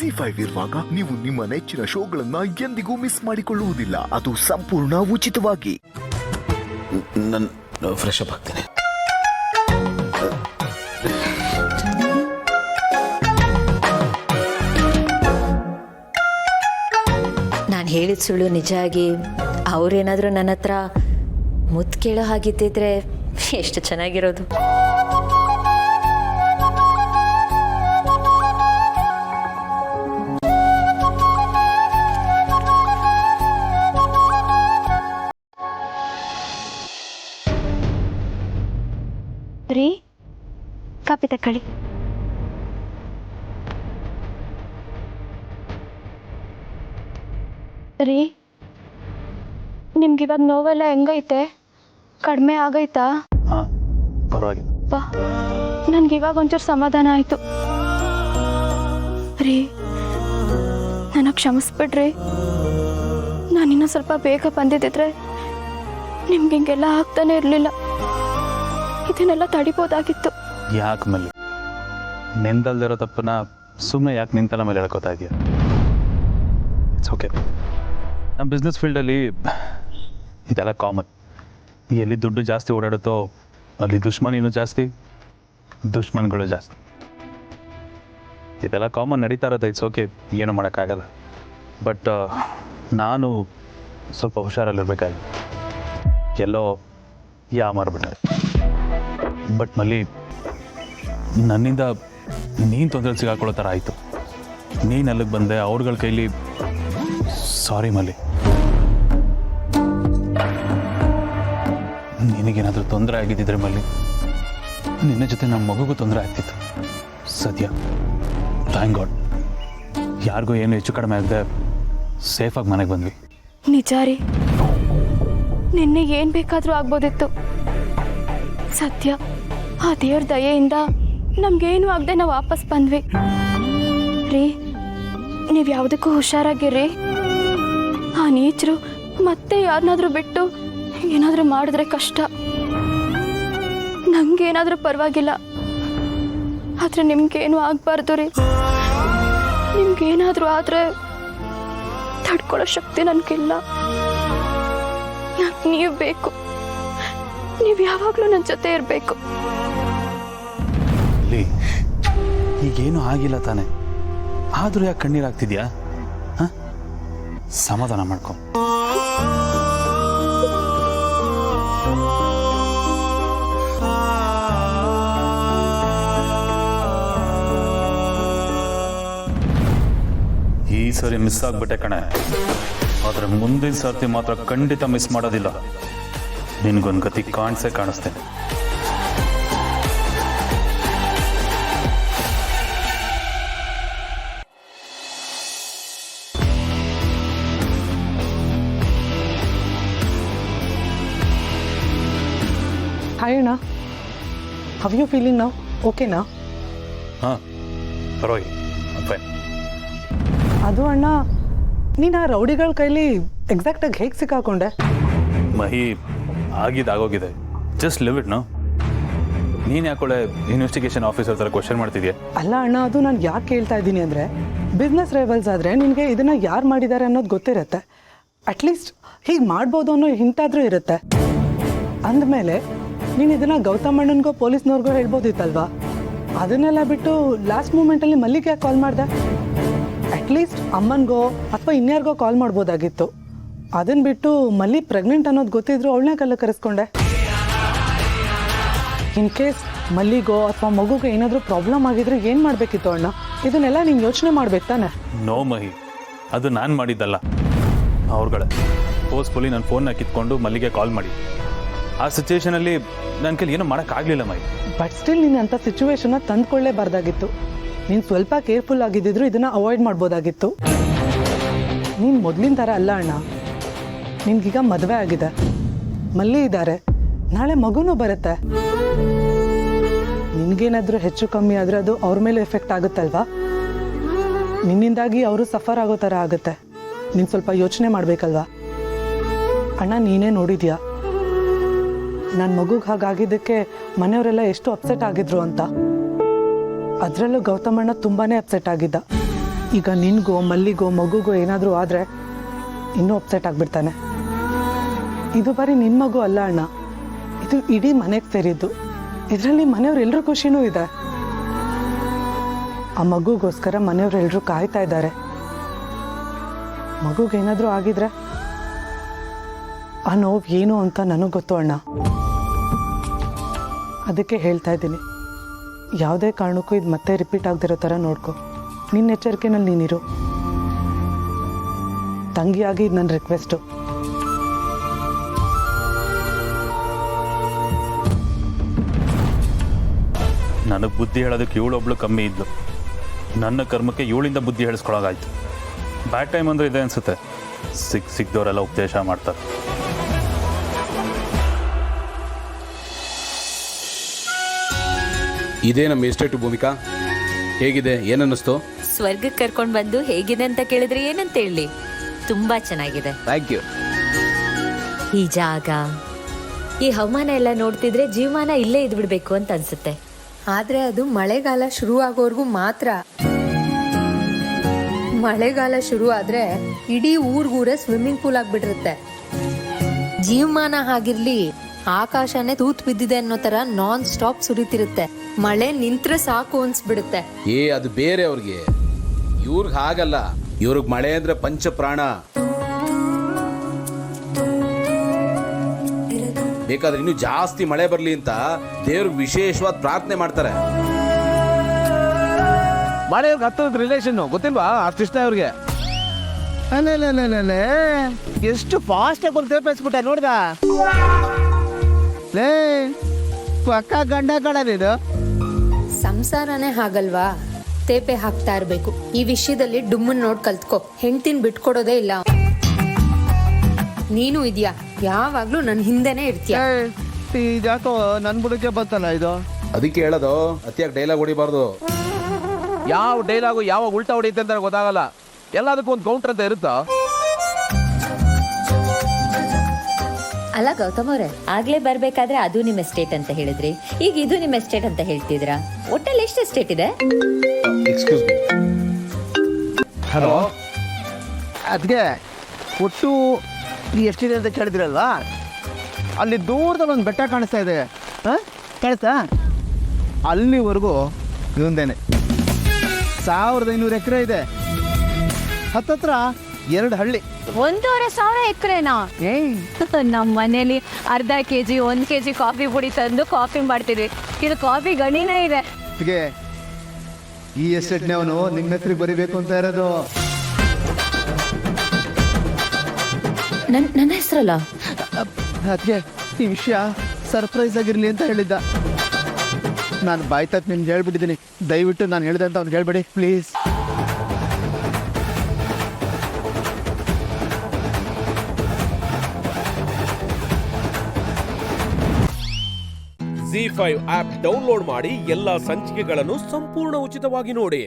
ZEE5 ಇರುವಾಗ ನೀವು ನಿಮ್ಮ ನೆಚ್ಚಿನ ಶೋಗಳನ್ನ ಎಂದಿಗೂ ಮಿಸ್ ಮಾಡಿಕೊಳ್ಳುವುದಿಲ್ಲ. ಅದು ಸಂಪೂರ್ಣ ಉಚಿತವಾಗಿ. ನಾನು ಫ್ರೆಶ್ ಅಪ್ ಆಗ್ತೇನೆ. ನಾನು ಹೇಳಿದ ಸುಳ್ಳು ನಿಜ ಆಗಿ ಅವರೇನಾದರೂ ನನ್ನ ಹತ್ರ ಮುತ್ತು ಕೇಳೋ ಹಾಗಿದ್ದಿದ್ರೆ ಎಷ್ಟು ಚೆನ್ನಾಗಿರೋದು. ರೀ, ಕಾಪಿ ತಕೊಳ್ಳಿ. ರೀ, ನಿಮ್ಗಿವಾಗ ನೋವೆಲ್ಲ ಹೆಂಗೈತೆ? ಕಡಿಮೆ ಆಗೈತಾ? ಹಾಂ, ಪರವಾಗಿಲ್ಲ. ಬಾ, ನನಗಿವಾಗ ಒಂಚೂರು ಸಮಾಧಾನ ಆಯಿತು. ರೀ, ನನಗೆ ಕ್ಷಮಿಸ್ಬಿಡ್ರಿ. ನಾನಿನ್ನೂ ಸ್ವಲ್ಪ ಬೇಗ ಬಂದಿದ್ದಿದ್ರೆ ನಿಮ್ಗೆ ಹಿಂಗೆಲ್ಲ ಆಗ್ತಾನೆ ಇರಲಿಲ್ಲ. ಇದನ್ನೆಲ್ಲ ತಡಿಬೋದಾಗಿತ್ತು. ಯಾಕೆ ಮಲ್ಲಿ, ನಿಂದಲ್ದಿರೋ ತಪ್ಪನ್ನ ಸುಮ್ಮನೆ ಯಾಕೆ ನಿಂತಲ್ಲ ಮೇಲೆ ಹೇಳ್ಕೊತಾ ಇದೆಯಾ? It's okay. ನಮ್ಮ ಬಿಸ್ನೆಸ್ ಫೀಲ್ಡಲ್ಲಿ ಇದೆಲ್ಲ ಕಾಮನ್. ಎಲ್ಲಿ ದುಡ್ಡು ಜಾಸ್ತಿ ಓಡಾಡುತ್ತೋ ಅಲ್ಲಿ ದುಶ್ಮನಿನೂ ಜಾಸ್ತಿ, ದುಶ್ಮನ್ಗಳು ಜಾಸ್ತಿ. ಇದೆಲ್ಲ ಕಾಮನ್ ನಡೀತಾ ಇರೋದು. ಇಟ್ಸ್ ಓಕೆ, ಏನೂ ಮಾಡೋಕ್ಕಾಗಲ್ಲ. ಬಟ್ ನಾನು ಸ್ವಲ್ಪ ಹುಷಾರಲ್ಲಿರ್ಬೇಕಾಗಿ ಎಲ್ಲೋ ಮಾರ್ಬಿಟ್ಟೆ. ಬಟ್ ಮಲ್ಲಿ, ನನ್ನಿಂದ ನೀನು ತೊಂದರೆ ಸಿಗಾಕೊಳ್ಳೋ ಥರ ಆಯಿತು. ನೀನು ಅಲ್ಲಿಗೆ ಬಂದೆ, ಅವ್ರಗಳ ಕೈಲಿ. ಸಾರಿ ಮಲ್ಲಿ. ನಿನಗೇನಾದರೂ ತೊಂದರೆ ಆಗಿದ್ದಿದ್ರೆ ಮಲ್ಲಿ, ನಿನ್ನ ಜೊತೆ ನಮ್ಮ ಮಗುಗೂ ತೊಂದರೆ ಆಗ್ತಿತ್ತು. ಸದ್ಯ ಥ್ಯಾಂಕ್ ಗಾಡ್ ಯಾರಿಗೂ ಏನು ಹೆಚ್ಚು ಕಡಿಮೆ ಆಗದೆ ಸೇಫಾಗಿ ಮನೆಗೆ ಬಂದ್ವಿ. ನಿಜ ರೀ, ನಿನ್ನೆ ಏನು ಬೇಕಾದರೂ ಆಗ್ಬೋದಿತ್ತು. ಸತ್ಯ, ಆ ದೇವ್ರ ದಯೆಯಿಂದ ನಮಗೇನು ಆಗದೆ ನಾವು ವಾಪಸ್ ಬಂದ್ವಿ. ರೀ, ನೀವು ಯಾವುದಕ್ಕೂ ಹುಷಾರಾಗಿರ್ರಿ. ಆ ನೀಚರು ಮತ್ತೆ ಯಾರನ್ನಾದ್ರೂ ಬಿಟ್ಟು ಏನಾದರೂ ಮಾಡಿದ್ರೆ ಕಷ್ಟ. ನಂಗೇನಾದರೂ ಪರವಾಗಿಲ್ಲ, ಆದರೆ ನಿಮ್ಗೇನು ಆಗಬಾರ್ದು ರೀ. ನಿಮ್ಗೇನಾದರೂ ಆದರೆ ತಡ್ಕೊಳ್ಳೋ ಶಕ್ತಿ ನನಗಿಲ್ಲ. ನೀವು ಬೇಕು, ನೀವು ಯಾವಾಗಲೂ ನನ್ನ ಜೊತೆ ಇರಬೇಕು. ಈಗೇನು ಆಗಿಲ್ಲ ತಾನೆ, ಆದರೂ ಯಾಕೆ ಕಣ್ಣೀರಾಗ್ತಿದ್ಯಾ? ಹಾಂ, ಸಮಾಧಾನ ಮಾಡ್ಕೊ. ಈ ಸರಿ ಮಿಸ್ ಆಗ್ಬಿಟ್ಟೆ ಕಣೆ, ಆದರೆ ಮುಂದಿನ ಸರ್ತಿ ಮಾತ್ರ ಖಂಡಿತ ಮಿಸ್ ಮಾಡೋದಿಲ್ಲ. ನಿನಗೊಂದು ಗತಿ ಕಾಣಿಸ್ತೇನೆ. Hi Anna, how are you feeling now? Okay now? ಹಾಂ, ಪರವಾಗಿಲ್ಲ. ಫೈನ್. ಅದು ಅಣ್ಣ, ನೀನು ಆ ರೌಡಿಗಳ ಕೈಲಿ ಎಕ್ಸಾಕ್ಟಾಗಿ ಹೇಗೆ ಸಿಕ್ಕಾಕೊಂಡೆ? ಮಹಿ, ಆಗೋಗಿದೆ. Just live it. ನೋ, ನೀನು ಯಾಕೊಳ್ಳೆ ಇನ್ವೆಸ್ಟಿಗೇಷನ್ ಆಫೀಸರ್ ಥರ ಕ್ವಶನ್ ಮಾಡ್ತಿದ್ಯಾ? ಅಲ್ಲ ಅಣ್ಣ, ಅದು ನಾನು ಯಾಕೆ ಕೇಳ್ತಾ ಇದ್ದೀನಿ ಅಂದರೆ, ಬಿಸ್ನೆಸ್ ರೈವಲ್ಸ್ ಆದರೆ ನಿನಗೆ ಇದನ್ನು ಯಾರು ಮಾಡಿದ್ದಾರೆ ಅನ್ನೋದು ಗೊತ್ತಿರುತ್ತೆ. ಅಟ್ಲೀಸ್ಟ್ ಹೀಗೆ ಮಾಡ್ಬೋದು ಅನ್ನೋ ಹಿಂತಾದರೂ ಇರುತ್ತೆ. ಅಂದಮೇಲೆ ನೀನು ಇದನ್ನು ಗೌತಮಣ್ಣನಿಗೋ ಪೊಲೀಸ್ನವ್ರಿಗೋ ಹೇಳ್ಬೋದಿತ್ತಲ್ವಾ? ಅದನ್ನೆಲ್ಲ ಬಿಟ್ಟು ಲಾಸ್ಟ್ ಮೂಮೆಂಟಲ್ಲಿ ಮಲ್ಲಿಗೆ ಯಾಕೆ ಕಾಲ್ ಮಾಡಿದೆ? ಅಟ್ಲೀಸ್ಟ್ ಅಮ್ಮನಿಗೋ ಅಥವಾ ಇನ್ಯಾರಿಗೋ ಕಾಲ್ ಮಾಡ್ಬೋದಾಗಿತ್ತು. ಅದನ್ನು ಬಿಟ್ಟು ಮಲ್ಲಿ ಪ್ರೆಗ್ನೆಂಟ್ ಅನ್ನೋದು ಗೊತ್ತಿದ್ರು ಅವಳನ್ನೇ ಕಲ್ಲ ಕರೆಸ್ಕೊಂಡೆ. ಇನ್ ಕೇಸ್ ಮಲ್ಲಿಗೋ ಅಥವಾ ಮಗುಗೆ ಏನಾದರೂ ಪ್ರಾಬ್ಲಮ್ ಆಗಿದ್ರೆ ಏನು ಮಾಡಬೇಕಿತ್ತು ಅಣ್ಣ? ಇದನ್ನೆಲ್ಲ ನೀನು ಯೋಚನೆ ಮಾಡ್ಬೇಕು ತಾನೆ? ನೋ ಮಹಿ, ಅದು ನಾನು ಮಾಡಿದ್ದಲ್ಲ. ಅವ್ರುಗಳೇ ಫೋರ್ಸ್ಫುಲಿ ನನ್ನ ಫೋನ್ನ ಕಿತ್ಕೊಂಡು ಮಲ್ಲಿಗೆ ಕಾಲ್ ಮಾಡಿ. ಆ ಸಿಚುವೇಶನಲ್ಲಿ ನನ್ನ ಕೈಲಿ ಏನೂ ಮಾಡೋಕ್ಕಾಗಲಿಲ್ಲ ಮಹಿ. ಬಟ್ ಸ್ಟಿಲ್ ನೀನು ಅಂಥ ಸಿಚುವೇಶನ್ನ ತಂದುಕೊಳ್ಳೇಬಾರ್ದಾಗಿತ್ತು. ನೀನು ಸ್ವಲ್ಪ ಕೇರ್ಫುಲ್ ಆಗಿದ್ದಿದ್ರು ಇದನ್ನು ಅವಾಯ್ಡ್ ಮಾಡ್ಬೋದಾಗಿತ್ತು. ನೀನು ಮೊದಲಿನ ಥರ ಅಲ್ಲ ಅಣ್ಣ. ನಿನ್ಗೀಗ ಮದುವೆ ಆಗಿದೆ, ಮಲ್ಲಿ ಇದ್ದಾರೆ, ನಾಳೆ ಮಗುನೂ ಬರುತ್ತೆ. ನಿನಗೇನಾದರೂ ಹೆಚ್ಚು ಕಮ್ಮಿ ಆದರೆ ಅದು ಅವ್ರ ಮೇಲೆ ಎಫೆಕ್ಟ್ ಆಗುತ್ತಲ್ವಾ? ನಿನ್ನಿಂದಾಗಿ ಅವರು ಸಫರ್ ಆಗೋ ಥರ ಆಗುತ್ತೆ. ನೀನು ಸ್ವಲ್ಪ ಯೋಚನೆ ಮಾಡಬೇಕಲ್ವಾ? ಅಣ್ಣ, ನೀನೇ ನೋಡಿದ್ಯಾ ನನ್ನ ಮಗುಗೆ ಹಾಗಾಗಿದ್ದಕ್ಕೆ ಮನೆಯವರೆಲ್ಲ ಎಷ್ಟು ಅಪ್ಸೆಟ್ ಆಗಿದ್ರು ಅಂತ. ಅದರಲ್ಲೂ ಗೌತಮಣ್ಣ ತುಂಬಾ ಅಪ್ಸೆಟ್ ಆಗಿದ್ದ. ಈಗ ನಿನಗೋ ಮಲ್ಲಿಗೋ ಮಗುಗೋ ಏನಾದರೂ ಆದರೆ ಇನ್ನೂ ಅಪ್ಸೆಟ್ ಆಗಿಬಿಡ್ತಾನೆ. ಇದು ಬರೀ ನಿನ್ನ ಮಗು ಅಲ್ಲ ಅಣ್ಣ, ಇದು ಇಡೀ ಮನೆಗೆ ಸೇರಿದ್ದು. ಇದರಲ್ಲಿ ಮನೆಯವ್ರೆಲ್ಲರೂ ಖುಷಿನೂ ಇದೆ. ಆ ಮಗುಗೋಸ್ಕರ ಮನೆಯವರೆಲ್ಲರೂ ಕಾಯ್ತಾ ಇದ್ದಾರೆ. ಮಗುಗೇನಾದರೂ ಆಗಿದ್ರೆ ಆ ನೋವು ಏನು ಅಂತ ನನಗೆ ಗೊತ್ತು ಅಣ್ಣ. ಅದಕ್ಕೆ ಹೇಳ್ತಾ ಇದ್ದೀನಿ, ಯಾವುದೇ ಕಾರಣಕ್ಕೂ ಇದು ಮತ್ತೆ ರಿಪೀಟ್ ಆಗದಿರೋ ಥರ ನೋಡ್ಕೊ. ನಿನ್ನ ಎಚ್ಚರಿಕೆನಲ್ಲಿ ನೀನಿರು. ತಂಗಿಯಾಗಿ ಇದು ನನ್ನ ರಿಕ್ವೆಸ್ಟು. ನನಗೆ ಬುದ್ಧಿ ಹೇಳೋದಕ್ಕೆ ಇವಳೊಬ್ಳು ಕಮ್ಮಿ ಇದ್ಲು. ನನ್ನ ಕರ್ಮಕ್ಕೆ ಇವಳಿಂದ ಬುದ್ಧಿ ಹೇಳಿಸ್ಕೊಳಗಾಯ್ತು. ಬ್ಯಾಡ್ ಟೈಮ್ ಅಂದರೆ ಇದೆ ಅನಿಸುತ್ತೆ. ಸಿಕ್ದವರೆಲ್ಲ ಉಪದೇಶ ಮಾಡ್ತಾರೆ. ಇದೇ ನಮ್ಮ ಎಸ್ಟೇಟು ಭೂಮಿಕಾ. ಹೇಗಿದೆ, ಏನನ್ನಿಸ್ತು? ಸ್ವರ್ಗಕ್ಕೆ ಕರ್ಕೊಂಡು ಬಂದು ಹೇಗಿದೆ ಅಂತ ಕೇಳಿದ್ರೆ ಏನಂತ ಹೇಳಿ? ತುಂಬಾ ಚೆನ್ನಾಗಿದೆ. Thank you. ಈ ಜಾಗ, ಈ ಹವಾಮಾನ ಎಲ್ಲ ನೋಡ್ತಿದ್ರೆ ಜೀವಮಾನ ಇಲ್ಲೇ ಇದ್ಬಿಡ್ಬೇಕು ಅಂತ ಅನ್ಸುತ್ತೆ. ಆದ್ರೆ ಅದು ಮಳೆಗಾಲ ಶುರು ಆಗೋವರೆಗೂ ಮಾತ್ರ. ಮಳೆಗಾಲ ಶುರು ಆದ್ರೆ ಇಡೀ ಊರ್ಗೂರೇ ಸ್ವಿಮ್ಮಿಂಗ್ ಪೂಲ್ ಆಗ್ಬಿಟ್ಟಿರುತ್ತೆ. ಜೀವಮಾನ ಹಾಗಿರ್ಲಿ, ಆಕಾಶನೇ ತೂತ್ ಬಿದ್ದಿದೆ ಅನ್ನೋ ತರ ನಾನ್ ಸ್ಟಾಪ್ ಸುರಿತಿರುತ್ತೆ. ಮಳೆ ನಿಂತ್ರೆ ಸಾಕು ಅನ್ಸ್ಬಿಡುತ್ತೆ. ಅದು ಬೇರೆ ಅವ್ರಿಗೆ, ಇವ್ರಿಗೆ ಹಾಗಲ್ಲ. ಇವ್ರಿಗೆ ಮಳೆ ಅಂದ್ರೆ ಪಂಚ ಪ್ರಾಣ. ಬೇಕಾದ್ರೆ ಇನ್ನೂ ಜಾಸ್ತಿ ಮಳೆ ಬರ್ಲಿ ಅಂತ ದೇವ್ರಿಗೆ ವಿಶೇಷವಾದ ಪ್ರಾರ್ಥನೆ ಮಾಡ್ತಾರೆ. ಮಳೆಯವ್ರಿಗೆ ಹತ್ತದ ರಿಲೇಷನ್ ಗೊತ್ತಿಲ್ವಾ? ಅಷ್ಟಿಷ್ಟ ಅವ್ರಿಗೆ. ಅಲ್ಲೇ ಎಷ್ಟು ಫಾಸ್ಟ್ ಆಗಿ ಒಂದು ತೇರ್ಪಿಸ್ಬಿಟ್ಟೆ ನೋಡ್ದ. ಲೇ ಪಕ್ಕ ಗಂಡ ಕಡಲಿದು. ಸಂಸಾರನೇ ಹಾಗಲ್ವಾ, ತೇಪೆ ಹಾಕ್ತಾ ಇರ್ಬೇಕು. ಈ ವಿಷಯದಲ್ಲಿ ಡುಮ್ಮನ್ ನೋಡ್ ಕಲ್ತ್ಕೋ. ಹೆಂಡ್ತಿನ್ ಬಿಟ್ಕೊಡೋದೇ ಇಲ್ಲ. ನೀನು ಇದೆಯಾ, ಯಾವಾಗ್ಲೂ ನನ್ನ ಹಿಂದೆನೆ ಇರ್ತೀಯ. ಇದಾಕೋ ನನ್ ಬುಡಕ್ಕೆ ಬಂತಲ್ಲ ಇದು. ಅದಕ್ಕೆ ಹೇಳೋದು, ಅತಿಯಾಗಿ ಡೈಲಾಗ್ ಹೊಡಿಬಾರ್ದು. ಯಾವ ಡೈಲಾಗು ಯಾವಾಗ ಉಲ್ಟಾ ಹೊಡಿಯುತ್ತೆ ಅಂತ ಗೊತ್ತಾಗಲ್ಲ. ಎಲ್ಲದಕ್ಕೂ ಒಂದು ಕೌಂಟರ್ ಅಂತ ಇರುತ್ತಾ? ಅಲ್ಲ ಗೌತಮ್ ಅವರೇ, ಆಗ್ಲೇ ಬರ್ಬೇಕಾದ್ರೆ ಅದು ನಿಮ್ಮ ಎಸ್ಟೇಟ್ ಅಂತ ಹೇಳಿದ್ರಿ, ಈಗ ಇದು ನಿಮ್ಮ ಎಸ್ಟೇಟ್ ಅಂತ ಹೇಳ್ತಿದ್ರಾ? ಒಟ್ಟಲ್ಲಿ ಎಷ್ಟು ಎಸ್ಟೇಟ್ ಇದೆ? Excuse me. ಹಲೋ, ಅದಕ್ಕೆ ಒಟ್ಟು ಎಷ್ಟಿದೆ ಅಂತ ಕೇಳಿದ್ರಲ್ವಾ? ಅಲ್ಲಿ ದೂರದಲ್ಲಿ ಒಂದು ಬೆಟ್ಟ ಕಾಣಿಸ್ತಾ ಇದೆ. ಕಾಣಿಸ್ತಾ? ಅಲ್ಲಿವರೆಗೂ ಇದೊಂದೇನೆ 1500 ಎಕರೆ ಇದೆ. ಹತ್ತತ್ರ 2 ಹಳ್ಳಿ. 1,500 ಎಕರೆನಾ? ನಮ್ಮ ಮನೇಲಿ ಅರ್ಧ ಕೆಜಿ 1 ಕೆಜಿ ಕಾಫಿ ಪುಡಿ ತಂದು ಕಾಫಿ ಮಾಡ್ತೀವಿ. ಇದು ಕಾಫಿ ಗಣಿನೇ ಇದೆ. ಹೀಗೆ ಈ ಎಸ್ಟೇಟ್ನವನು ನಿಮ್ಮ ಹೆಸರಿಗೆ ಬರಿಬೇಕು ಅಂತ ಇರೋದು. ನನ್ನ ಹೆಸರಲ್ಲ. ಅದಕ್ಕೆ ಈ ವಿಷಯ ಸರ್ಪ್ರೈಸ್ ಆಗಿರಲಿ ಅಂತ ಹೇಳಿದ್ದ. ನಾನು ಬಾಯ್ ತಪ್ಪು ನಿಮ್ಗೆ ಹೇಳ್ಬಿಟ್ಟಿದ್ದೀನಿ. ದಯವಿಟ್ಟು ನಾನು ಹೇಳಿದೆ ಅಂತ ಅವ್ನು ಹೇಳ್ಬೇಡಿ ಪ್ಲೀಸ್. ZEE5 ಆಪ್ ಡೌನ್ಲೋಡ್ ಮಾಡಿ ಎಲ್ಲಾ ಸಂಚಿಕೆಗಳನ್ನು ಸಂಪೂರ್ಣ ಉಚಿತವಾಗಿ ನೋಡಿ.